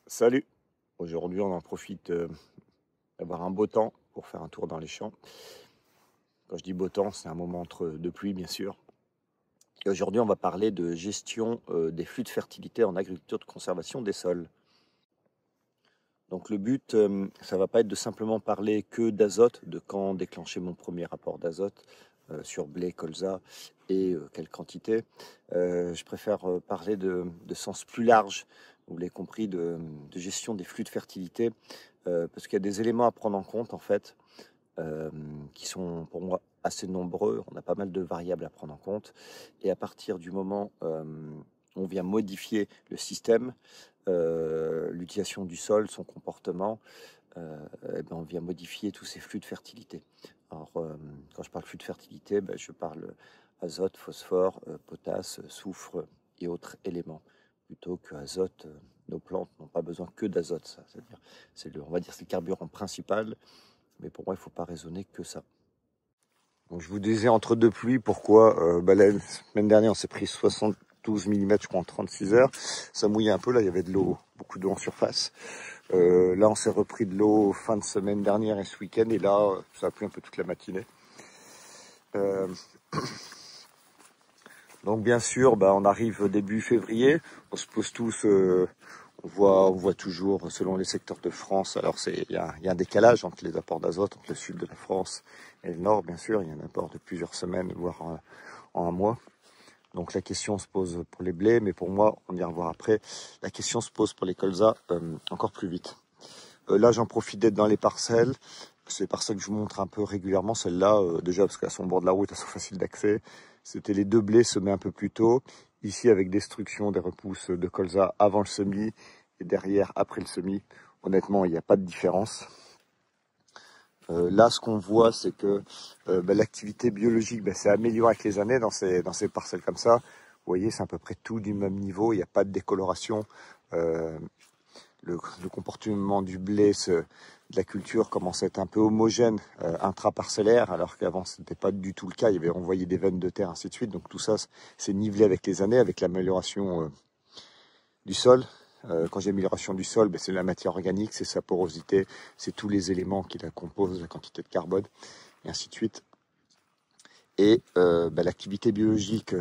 Salut! Aujourd'hui, on en profite d'avoir un beau temps pour faire un tour dans les champs. Quand je dis beau temps, c'est un moment entre deux pluies, bien sûr. Et aujourd'hui, on va parler de gestion des flux de fertilité en agriculture de conservation des sols. Donc le but, ça va pas être de simplement parler que d'azote, de quand déclencher mon premier rapport d'azote sur blé, colza et quelle quantité. Je préfère parler de sens plus large, vous l'avez compris, de gestion des flux de fertilité, parce qu'il y a des éléments à prendre en compte en fait, qui sont pour moi assez nombreux. On a pas mal de variables à prendre en compte. Et à partir du moment où on vient modifier le système, l'utilisation du sol, son comportement, eh ben, on vient modifier tous ces flux de fertilité. Alors, quand je parle flux de fertilité, ben, je parle azote, phosphore, potasse, soufre et autres éléments. Plutôt que azote, nos plantes n'ont pas besoin que d'azote, ça. C'est-à-dire, on va dire, c'est le carburant principal, mais pour moi, il ne faut pas raisonner que ça. Donc, je vous disais entre deux pluies, pourquoi la semaine dernière, on s'est pris 72 mm, je crois, en 36 heures. Ça mouillait un peu, là, il y avait de l'eau, beaucoup d'eau en surface. Là, on s'est repris de l'eau fin de semaine dernière et ce week-end, et là, ça a plu un peu toute la matinée. Donc, bien sûr, on arrive début février, on se pose tous, on voit toujours, selon les secteurs de France, alors il y a un décalage entre les apports d'azote, entre le sud de la France et le nord, bien sûr, il y a un apport de plusieurs semaines, voire en un mois. Donc la question se pose pour les blés, mais pour moi, on ira voir après, la question se pose pour les colzas encore plus vite. Là, j'en profite d'être dans les parcelles. C'est les parcelles que je vous montre un peu régulièrement. Celle-là, déjà parce qu'elles sont au bord de la route, elles sont faciles d'accès. C'était les deux blés semés un peu plus tôt. Ici, avec destruction des repousses de colza avant le semis et derrière après le semis. Honnêtement, il n'y a pas de différence. Là, ce qu'on voit, c'est que l'activité biologique s'est améliorée avec les années dans ces parcelles comme ça. Vous voyez, c'est à peu près tout du même niveau. Il n'y a pas de décoloration. Le comportement du blé, de la culture commence à être un peu homogène, intraparcellaire, alors qu'avant ce n'était pas du tout le cas. On voyait des veines de terre, ainsi de suite. Donc tout ça, c'est nivelé avec les années, avec l'amélioration du sol. Quand j'ai amélioration du sol, c'est la matière organique, c'est sa porosité, c'est tous les éléments qui la composent, la quantité de carbone, et ainsi de suite. Et l'activité biologique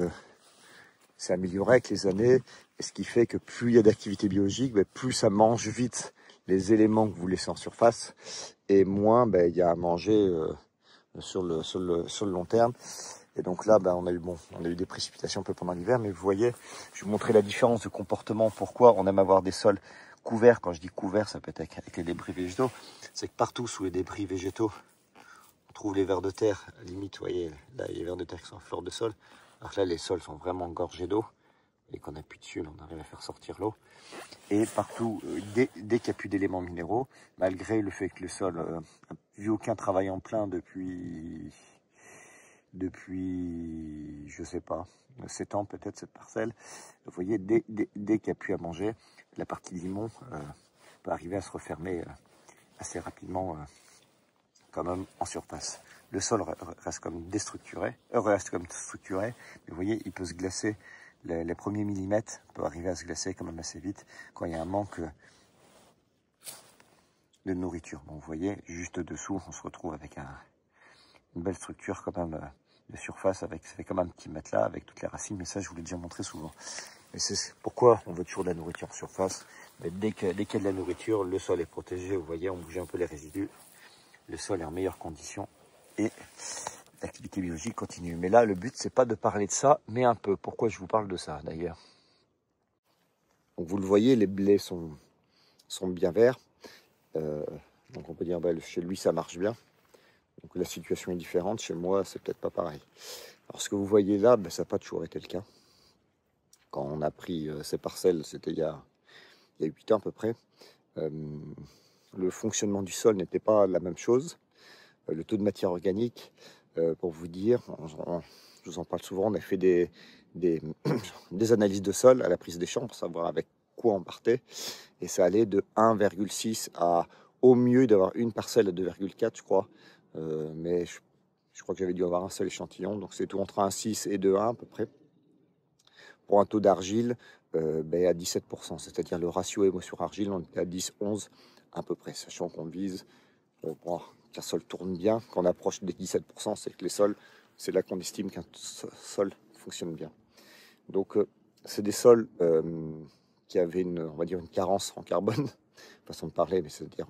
s'est améliorée avec les années, et ce qui fait que plus il y a d'activité biologique, plus ça mange vite les éléments que vous laissez en surface, et moins il y a à manger sur le long terme. Et donc là, on a eu des précipitations un peu pendant l'hiver, mais vous voyez, je vais vous montrer la différence de comportement. Pourquoi on aime avoir des sols couverts. Quand je dis couverts, ça peut être avec les débris végétaux. C'est que partout sous les débris végétaux, on trouve les vers de terre. Limite, vous voyez, là, il y a les vers de terre qui sont en fleur de sol. Alors que là, les sols sont vraiment gorgés d'eau. Et qu'on appuie dessus, là, on arrive à faire sortir l'eau. Et partout, dès qu'il n'y a plus d'éléments minéraux, malgré le fait que le sol n'a vu aucun travail en plein depuis, je sais pas, 7 ans peut-être, cette parcelle, vous voyez, dès qu'il n'y a plus à manger, la partie limon peut arriver à se refermer assez rapidement quand même en surface. Le sol reste comme déstructuré, structuré, mais vous voyez, il peut se glacer. Les premiers millimètres peuvent arriver à se glacer quand même assez vite quand il y a un manque de nourriture. Bon, vous voyez, juste dessous, on se retrouve avec une belle structure quand même de surface, ça fait comme un petit matelas avec toutes les racines, mais ça, je vous l'ai déjà montré souvent. Et c'est pourquoi on veut toujours de la nourriture en surface. Mais dès qu'il y a de la nourriture, le sol est protégé, vous voyez, on bouge un peu les résidus. Le sol est en meilleures conditions et l'activité biologique continue. Mais là, le but, c'est pas de parler de ça, mais un peu. Pourquoi je vous parle de ça, d'ailleurs? Donc, vous le voyez, les blés sont bien verts. Donc, on peut dire, chez lui, ça marche bien. Donc, la situation est différente. Chez moi, c'est peut-être pas pareil. Alors, ce que vous voyez là, ça n'a pas toujours été le cas. Quand on a pris ces parcelles, c'était il y a 8 ans à peu près. Le fonctionnement du sol n'était pas la même chose. Le taux de matière organique, pour vous dire, je vous en parle souvent, on a fait des analyses de sol à la prise des champs pour savoir avec quoi on partait. Et ça allait de 1,6 à au mieux d'avoir une parcelle à 2,4, je crois. Mais je crois que j'avais dû avoir un seul échantillon. Donc c'est tout entre 1,6 et 2,1 à peu près. pour un taux d'argile à 17%, c'est-à-dire le ratio émaux-sur-argile, on était à 10-11 à peu près, sachant qu'on vise qu'un sol tourne bien. Quand on approche des 17%, c'est que les sols, c'est là qu'on estime qu'un sol fonctionne bien. Donc c'est des sols qui avaient on va dire une carence en carbone, façon de parler, mais c'est-à-dire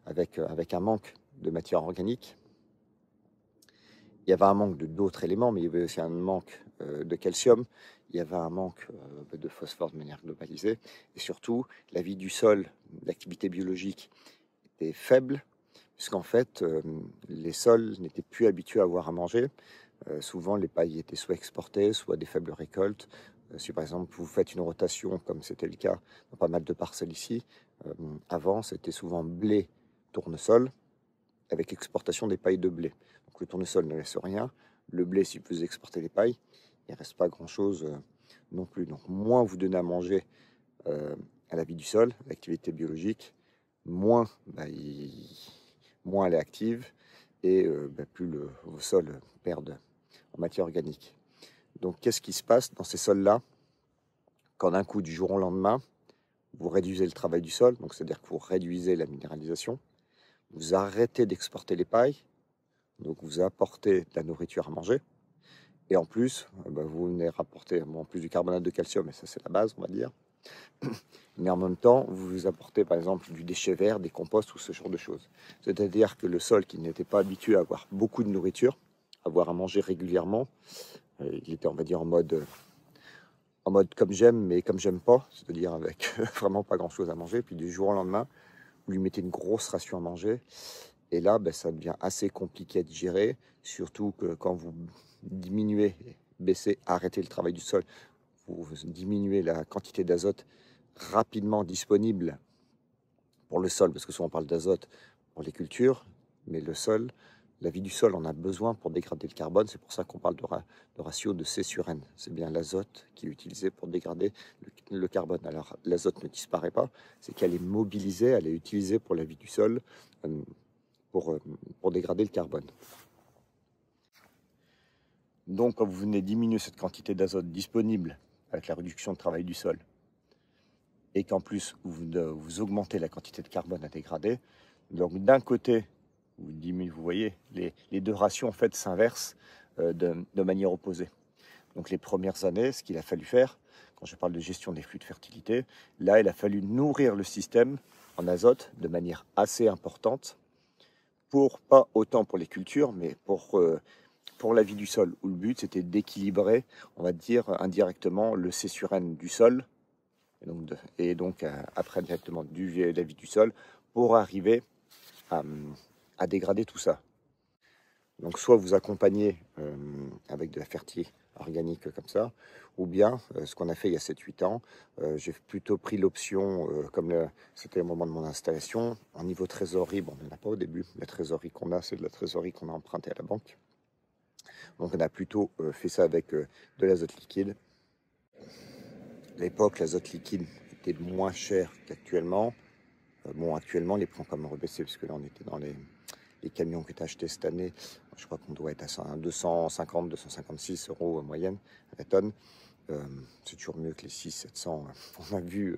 avec un manque de matière organique. Il y avait un manque d'autres éléments, mais il y avait aussi un manque de calcium, il y avait un manque de phosphore de manière globalisée, et surtout, la vie du sol, l'activité biologique était faible, puisqu'en fait, les sols n'étaient plus habitués à avoir à manger. Souvent, les pailles étaient soit exportées, soit des faibles récoltes. Si par exemple, vous faites une rotation, comme c'était le cas dans pas mal de parcelles ici, avant, c'était souvent blé, tournesol, avec exportation des pailles de blé. Donc le tournesol ne laisse rien. Le blé, si vous exportez les pailles, il ne reste pas grand-chose non plus. Donc moins vous donnez à manger à la vie du sol, l'activité biologique, moins, moins elle est active et plus vos sols perdent en matière organique. Donc qu'est-ce qui se passe dans ces sols-là quand d'un coup, du jour au lendemain, vous réduisez le travail du sol, donc c'est-à-dire que vous réduisez la minéralisation, vous arrêtez d'exporter les pailles, donc vous apportez de la nourriture à manger, et en plus, vous venez rapporter, en plus du carbonate de calcium, et ça c'est la base, on va dire, mais en même temps, vous apportez par exemple du déchet vert, des composts ou ce genre de choses. C'est-à-dire que le sol qui n'était pas habitué à avoir beaucoup de nourriture, à avoir à manger régulièrement, il était, on va dire, en mode comme j'aime, mais comme j'aime pas, c'est-à-dire avec vraiment pas grand-chose à manger. Puis du jour au lendemain, vous lui mettez une grosse ration à manger. Et là, ça devient assez compliqué à digérer, surtout que quand vous diminuez, baissez, arrêtez le travail du sol, vous diminuez la quantité d'azote rapidement disponible pour le sol, parce que souvent on parle d'azote pour les cultures, mais le sol, la vie du sol en a besoin pour dégrader le carbone. C'est pour ça qu'on parle de ratio de C sur N. C'est bien l'azote qui est utilisé pour dégrader le carbone. Alors l'azote ne disparaît pas, c'est qu'elle est mobilisée, elle est utilisée pour la vie du sol, pour dégrader le carbone. Donc quand vous venez diminuer cette quantité d'azote disponible avec la réduction de travail du sol, et qu'en plus vous augmentez la quantité de carbone à dégrader, donc d'un côté, vous voyez, les deux ratios en fait s'inversent de manière opposée. Donc les premières années, ce qu'il a fallu faire, quand je parle de gestion des flux de fertilité, là il a fallu nourrir le système en azote de manière assez importante, pas autant pour les cultures, mais pour la vie du sol, où le but c'était d'équilibrer, on va dire indirectement, le C sur N du sol, et donc après directement la vie du sol, pour arriver à dégrader tout ça. Donc soit vous accompagnez avec de la fertier organique comme ça, ou bien ce qu'on a fait il y a 7-8 ans, j'ai plutôt pris l'option, c'était au moment de mon installation, en niveau trésorerie, bon on n'en a pas au début, la trésorerie qu'on a, c'est de la trésorerie qu'on a empruntée à la banque. Donc on a plutôt fait ça avec de l'azote liquide. À l'époque, l'azote liquide était moins cher qu'actuellement. Bon, actuellement, les prix ont quand même rebaissé, parce que là, on était dans les camions que tu as achetés cette année. Je crois qu'on doit être à 250, 256 euros en moyenne à la tonne. C'est toujours mieux que les 600-700 qu'on a vu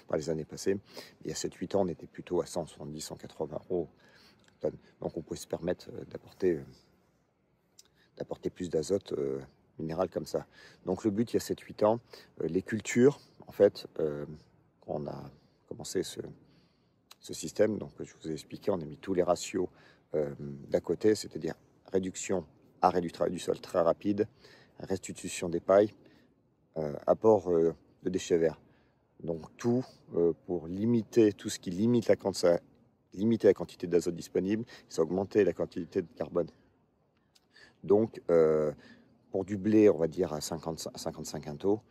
par les années passées. Il y a 7-8 ans, on était plutôt à 170, 180 euros à tonne. Donc, on pouvait se permettre d'apporter plus d'azote minéral comme ça. Donc, le but, il y a 7-8 ans, les cultures, en fait, quand on a commencé ce système, donc je vous ai expliqué, on a mis tous les ratios d'à côté, c'est-à-dire réduction, arrêt du travail du sol très rapide, restitution des pailles, apport de déchets verts. Donc tout pour limiter tout ce qui limite limiter la quantité d'azote disponible, c'est augmenter la quantité de carbone. Donc pour du blé, on va dire à 55 quintaux,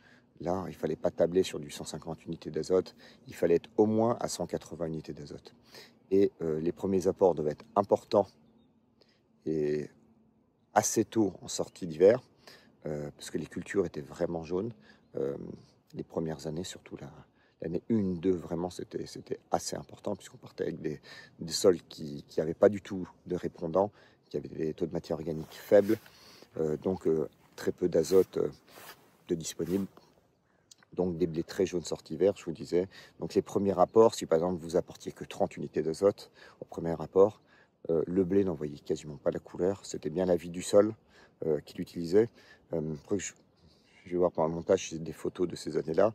là, il ne fallait pas tabler sur du 150 unités d'azote, il fallait être au moins à 180 unités d'azote. Et les premiers apports devaient être importants et assez tôt en sortie d'hiver, parce que les cultures étaient vraiment jaunes. Les premières années, surtout l'année 1, 2, vraiment, c'était assez important, puisqu'on partait avec des sols qui n'avaient pas du tout de répondants, qui avaient des taux de matière organique faibles, donc très peu d'azote de disponible. donc des blés très jaunes sortis verts, je vous disais. Donc les premiers rapports, si par exemple vous apportiez que 30 unités d'azote au premier rapport, le blé n'envoyait quasiment pas la couleur, c'était bien la vie du sol qu'il utilisait. Après, je vais voir par le montage des photos de ces années-là,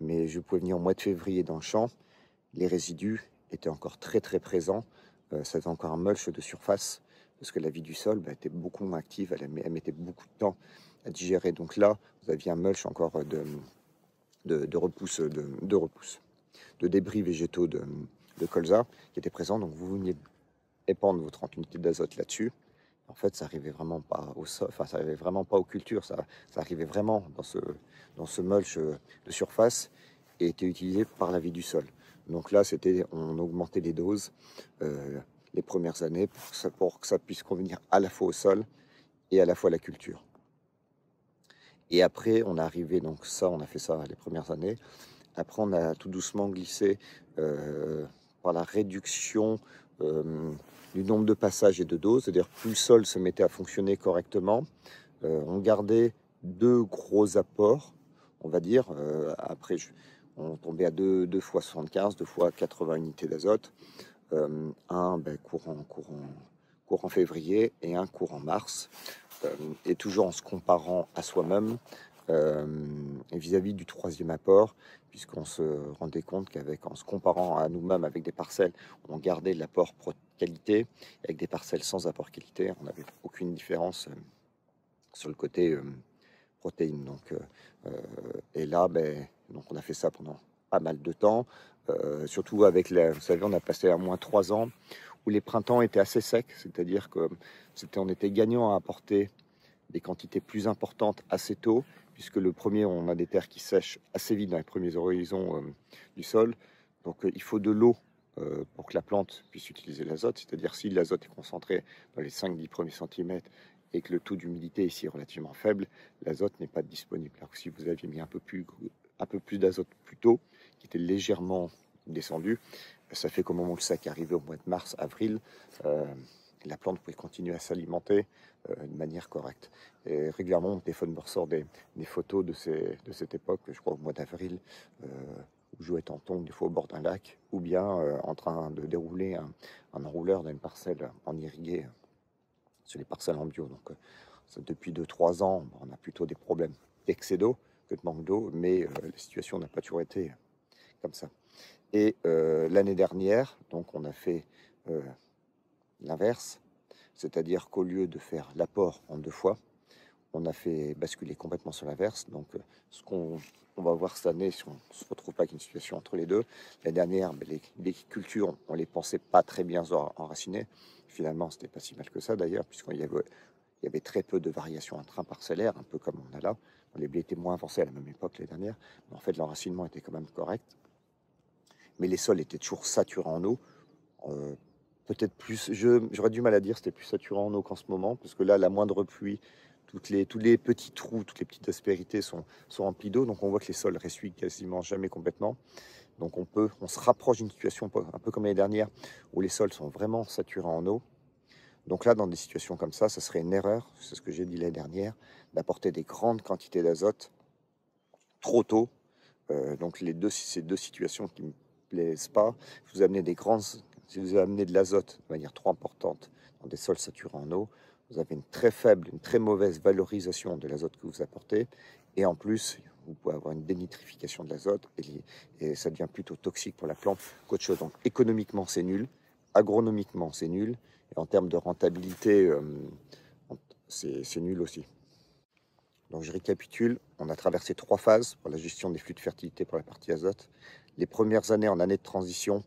mais je pouvais venir au mois de février dans le champ, les résidus étaient encore très très présents, ça faisait encore un mulch de surface, parce que la vie du sol était beaucoup moins active, elle mettait beaucoup de temps à digérer. Donc là, vous aviez un mulch encore de repousse, de débris végétaux de colza qui étaient présents. Donc vous veniez épandre vos 30 unités d'azote là-dessus. En fait, ça arrivait vraiment pas au sol, enfin, ça arrivait vraiment pas aux cultures, ça arrivait vraiment dans ce mulch de surface et était utilisé par la vie du sol. Donc là, on augmentait les doses les premières années pour que ça puisse convenir à la fois au sol et à la fois à la culture. Et après, on est arrivé, donc ça, on a fait ça les premières années. Après, on a tout doucement glissé par la réduction du nombre de passages et de doses. C'est-à-dire, plus le sol se mettait à fonctionner correctement, on gardait 2 gros apports, on va dire. Après, on tombait à 2 fois 75, 2 fois 80 unités d'azote. Un courant février et un courant mars. Et toujours en se comparant à soi-même et vis-à-vis du troisième apport, puisqu'on se rendait compte qu'en se comparant à nous-mêmes avec des parcelles, on gardait l'apport qualité, avec des parcelles sans apport qualité, on n'avait aucune différence sur le côté protéines. Et là, donc on a fait ça pendant pas mal de temps, surtout avec vous savez, on a passé à moins 3 ans où les printemps étaient assez secs, c'est-à-dire que on était gagnant à apporter des quantités plus importantes assez tôt, puisque le premier, on a des terres qui sèchent assez vite dans les premiers horizons du sol. Donc il faut de l'eau pour que la plante puisse utiliser l'azote, c'est-à-dire si l'azote est concentré dans les 5-10 premiers centimètres et que le taux d'humidité est ici relativement faible, l'azote n'est pas disponible. Alors que si vous aviez mis un peu plus d'azote plus tôt, qui était légèrement descendu, ça fait qu'au moment où le sac est arrivé au mois de mars, avril, la plante pouvait continuer à s'alimenter de manière correcte. Et régulièrement, mon téléphone me ressort des photos de cette époque, je crois au mois d'avril, où je jouais en tongs, des fois au bord d'un lac, ou bien en train de dérouler un enrouleur dans une parcelle en irrigué sur les parcelles en bio. Donc, depuis 2-3 ans, on a plutôt des problèmes d'excès d'eau que de manque d'eau, mais la situation n'a pas toujours été comme ça. Et l'année dernière, donc on a fait l'inverse, c'est-à-dire qu'au lieu de faire l'apport en 2 fois, on a fait basculer complètement sur l'inverse. Donc ce qu'on va voir cette année, si on ne se retrouve pas avec une situation entre les deux, la dernière, les cultures, on les pensait pas très bien enracinées. Finalement, c'était pas si mal que ça d'ailleurs, puisqu'il y avait très peu de variations intraparcellaires, un peu comme on a là. Les blés étaient moins avancés à la même époque les dernières, mais en fait l'enracinement était quand même correct. Mais les sols étaient toujours saturés en eau. Peut-être plus, j'aurais du mal à dire c'était plus saturé en eau qu'en ce moment, parce que là, la moindre pluie, tous les petits trous, toutes les petites aspérités sont remplis d'eau, donc on voit que les sols ressuient quasiment jamais complètement. Donc on se rapproche d'une situation un peu comme l'année dernière, où les sols sont vraiment saturés en eau. Donc là, dans des situations comme ça serait une erreur, c'est ce que j'ai dit l'année dernière, d'apporter des grandes quantités d'azote trop tôt. Donc ces deux situations qui me plaisent pas, si vous amenez de l'azote de manière trop importante dans des sols saturés en eau, vous avez une très mauvaise valorisation de l'azote que vous apportez, et en plus, vous pouvez avoir une dénitrification de l'azote, et ça devient plutôt toxique pour la plante qu'autre chose. Donc économiquement, c'est nul, agronomiquement, c'est nul, et en termes de rentabilité, c'est nul aussi. Donc je récapitule, on a traversé 3 phases pour la gestion des flux de fertilité pour la partie azote. Les premières années, en année de transition,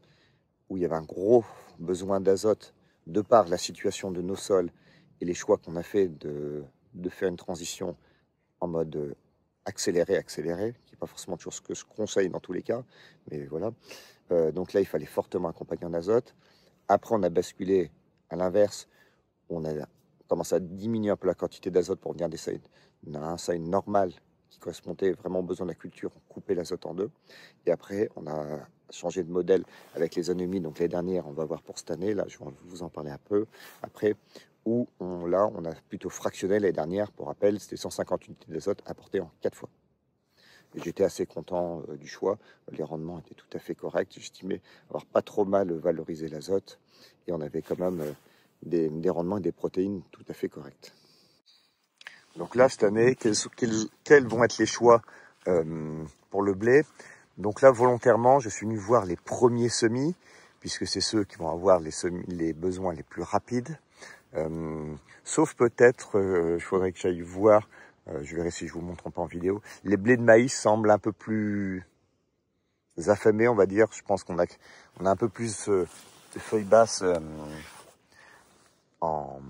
où il y avait un gros besoin d'azote de par la situation de nos sols et les choix qu'on a fait de faire une transition en mode accéléré, qui n'est pas forcément toujours ce que je conseille dans tous les cas, mais voilà. Donc là, il fallait fortement accompagner en azote. Après, on a basculé à l'inverse, on a commencé à diminuer un peu la quantité d'azote pour venir un seuil normal qui correspondait vraiment aux besoins de la culture, on coupait l'azote en 2. Et après, on a changé de modèle avec les anémies. Donc les dernières, on va voir pour cette année, là je vais vous en parler un peu après, où on a plutôt fractionné les dernières. Pour rappel, c'était 150 unités d'azote apportées en 4 fois. Et j'étais assez content du choix. Les rendements étaient tout à fait corrects. J'estimais avoir pas trop mal valorisé l'azote. Et on avait quand même des rendements et des protéines tout à fait corrects. Donc là, cette année, quels vont être les choix pour le blé? Donc là, volontairement, je suis venu voir les premiers semis, puisque c'est ceux qui vont avoir les besoins les plus rapides. Sauf peut-être, il faudrait que j'aille voir, je verrai si je vous montre pas en vidéo, les blés de maïs semblent un peu plus affamés, on va dire. Je pense qu'on a un peu plus de feuilles basses en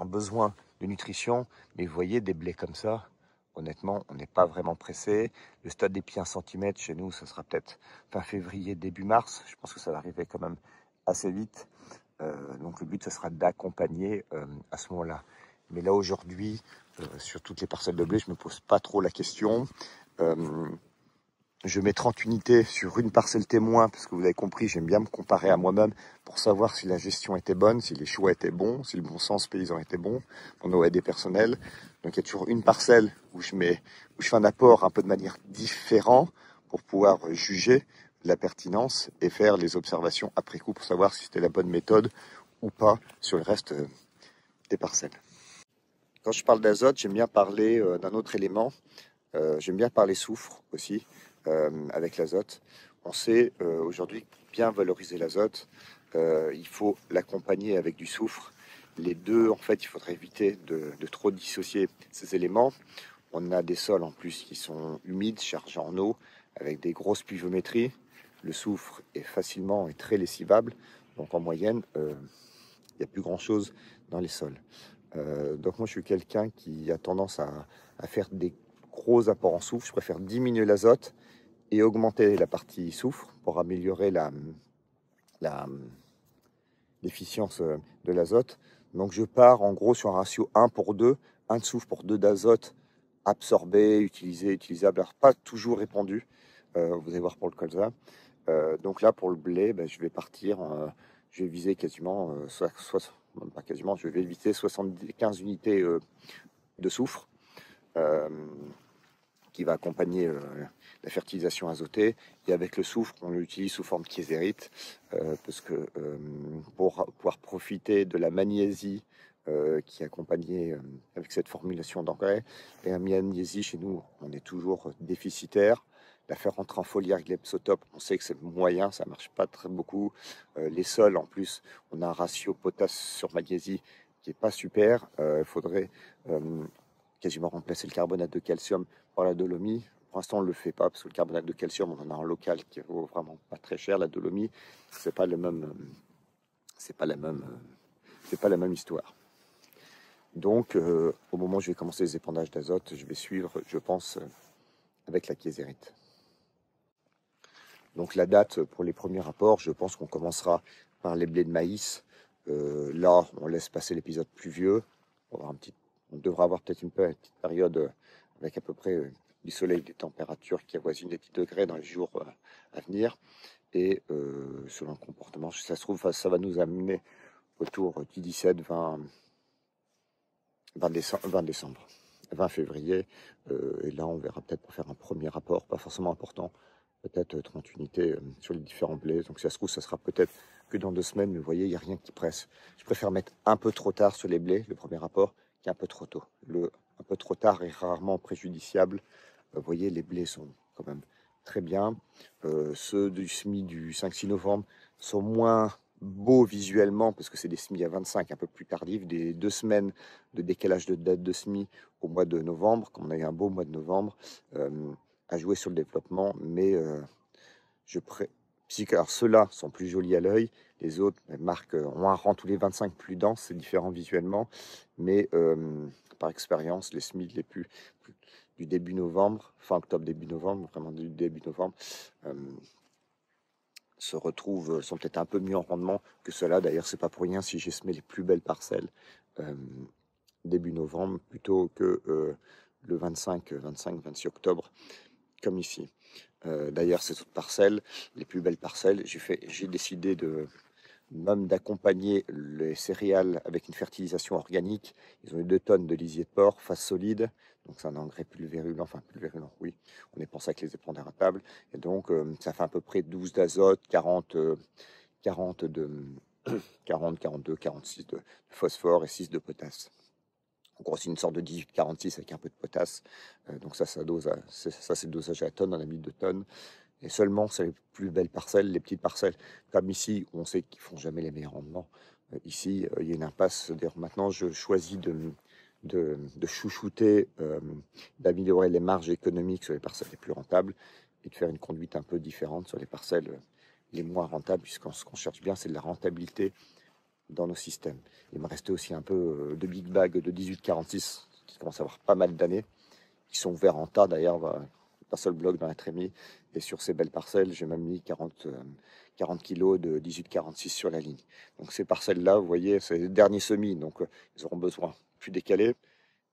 besoin de nutrition. Mais vous voyez, des blés comme ça, honnêtement, on n'est pas vraiment pressé. Le stade des pieds 1 cm chez nous, ça sera peut-être fin février, début mars. Je pense que ça va arriver quand même assez vite. Donc le but, ce sera d'accompagner à ce moment-là. Mais là, aujourd'hui, sur toutes les parcelles de blé, je me pose pas trop la question. Je mets 30 unités sur une parcelle témoin, parce que vous avez compris, j'aime bien me comparer à moi-même pour savoir si la gestion était bonne, si les choix étaient bons, si le bon sens paysan était bon, mon OAD personnel. Donc il y a toujours une parcelle où je fais un apport un peu de manière différente pour pouvoir juger la pertinence et faire les observations après coup pour savoir si c'était la bonne méthode ou pas sur le reste des parcelles. Quand je parle d'azote, j'aime bien parler d'un autre élément. J'aime bien parler soufre aussi avec l'azote. On sait aujourd'hui que pour bien valoriser l'azote, il faut l'accompagner avec du soufre. Les deux, en fait, il faudrait éviter de trop dissocier ces éléments. On a des sols en plus qui sont humides, chargés en eau, avec des grosses pluviométries. Le soufre est facilement et très lessivable. Donc en moyenne, il n'y a plus grand-chose dans les sols. Donc moi, je suis quelqu'un qui a tendance à faire des gros apports en soufre. Je préfère diminuer l'azote et augmenter la partie soufre pour améliorer l'efficience de l'azote. Donc je pars en gros sur un ratio 1 pour 2, 1 de soufre pour 2 d'azote absorbé, utilisé, utilisable, alors pas toujours répandu. Vous allez voir pour le colza. Donc là, pour le blé, ben, je vais partir, je vais viser quasiment, même pas quasiment, je vais viser 75 unités de soufre qui va accompagner la fertilisation azotée. Et avec le soufre, on l'utilise sous forme kiésérite parce que pour pouvoir profiter de la magnésie qui est accompagnée avec cette formulation d'engrais. Et la magnésie, chez nous, on est toujours déficitaire. La faire rentrer en foliaire glypsotope, on sait que c'est moyen, ça marche pas très beaucoup. Les sols, en plus, on a un ratio potasse sur magnésie qui est pas super. Il faudrait quasiment remplacer le carbonate de calcium par la dolomie. Pour l'instant, on ne le fait pas parce que le carbonate de calcium, on en a un local qui vaut vraiment pas très cher. La dolomie, c'est pas le même, c'est pas la même histoire. Donc, au moment où je vais commencer les épandages d'azote, je vais suivre, je pense, avec la kiésérite. Donc, la date pour les premiers rapports, je pense qu'on commencera par les blés de maïs. Là, on laisse passer l'épisode pluvieux. On devra avoir peut-être une petite période avec à peu près du soleil, des températures qui avoisinent les 10 degrés dans les jours à venir. Et selon le comportement, si ça se trouve, ça va nous amener autour du 17, 20 décembre, 20 février. Et là, on verra peut-être pour faire un premier rapport, pas forcément important, peut-être 30 unités sur les différents blés. Donc si ça se trouve, ça sera peut-être que dans 2 semaines, mais vous voyez, il n'y a rien qui presse. Je préfère mettre un peu trop tard sur les blés, le premier rapport, qu'un peu trop tôt. Un peu trop tard est rarement préjudiciable. Vous voyez, les blés sont quand même très bien. Ceux du SMI du 5-6 novembre sont moins beaux visuellement parce que c'est des SMI à 25 un peu plus tardifs, des 2 semaines de décalage de date de SMI au mois de novembre, comme on a eu un beau mois de novembre, à jouer sur le développement, mais alors ceux-là sont plus jolis à l'œil, les autres marquent ont un rang tous les 25 plus dense, c'est différent visuellement, mais par expérience, les SMI du début novembre, fin octobre, début novembre, vraiment du début novembre, sont peut-être un peu mieux en rendement que ceux-là. D'ailleurs, c'est pas pour rien si j'ai semé les plus belles parcelles début novembre plutôt que le 26 octobre, comme ici. D'ailleurs, ces autres parcelles, les plus belles parcelles, j'ai décidé de même d'accompagner les céréales avec une fertilisation organique. Ils ont eu 2 tonnes de lisier de porc, face solide, donc c'est un engrais pulvérulent, enfin pulvérulent, oui, on est pensé avec les épandérables, et donc ça fait à peu près 12 d'azote, 40 de 40, 42, 46 de phosphore et 6 de potasse. En gros, c'est une sorte de 18-46 avec un peu de potasse. Donc ça c'est le dosage à la tonne, on a mis 2 tonnes. Et seulement, c'est les plus belles parcelles, les petites parcelles. Comme ici, où on sait qu'ils font jamais les meilleurs rendements. Ici, il y a une impasse. C'est-à-dire, maintenant, je choisis de chouchouter, d'améliorer les marges économiques sur les parcelles les plus rentables et de faire une conduite un peu différente sur les parcelles les moins rentables, puisqu'on ce qu'on cherche bien, c'est de la rentabilité dans nos systèmes. Il me restait aussi un peu de big bag de 18-46 qui commencent à avoir pas mal d'années, qui sont ouverts en tas d'ailleurs, un seul bloc dans la trémie. Et sur ces belles parcelles, j'ai même mis 40 kilos de 18-46 sur la ligne. Donc ces parcelles-là, vous voyez, c'est les derniers semis, donc ils auront besoin plus décalés.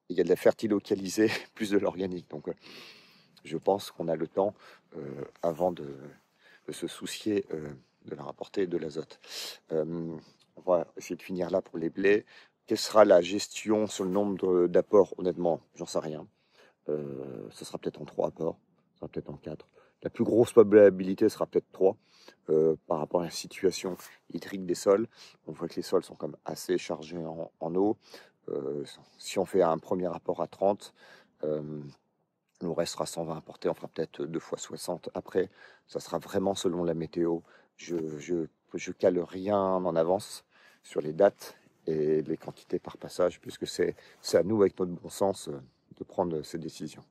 Il y a de la fertilocalisée, plus de l'organique. Donc je pense qu'on a le temps avant de se soucier de la rapporter de l'azote. On va essayer de finir là pour les blés. Quelle sera la gestion sur le nombre d'apports? Honnêtement, j'en sais rien. Ce sera peut-être en 3 apports, ce sera peut-être en 4. La plus grosse probabilité sera peut-être 3 par rapport à la situation hydrique des sols. On voit que les sols sont comme assez chargés en eau. Si on fait un premier apport à 30, il nous restera 120 à porter, on fera peut-être 2 fois 60 après. Ça sera vraiment selon la météo. Je cale rien en avance sur les dates et les quantités par passage, puisque c'est à nous, avec notre bon sens, de prendre ces décisions.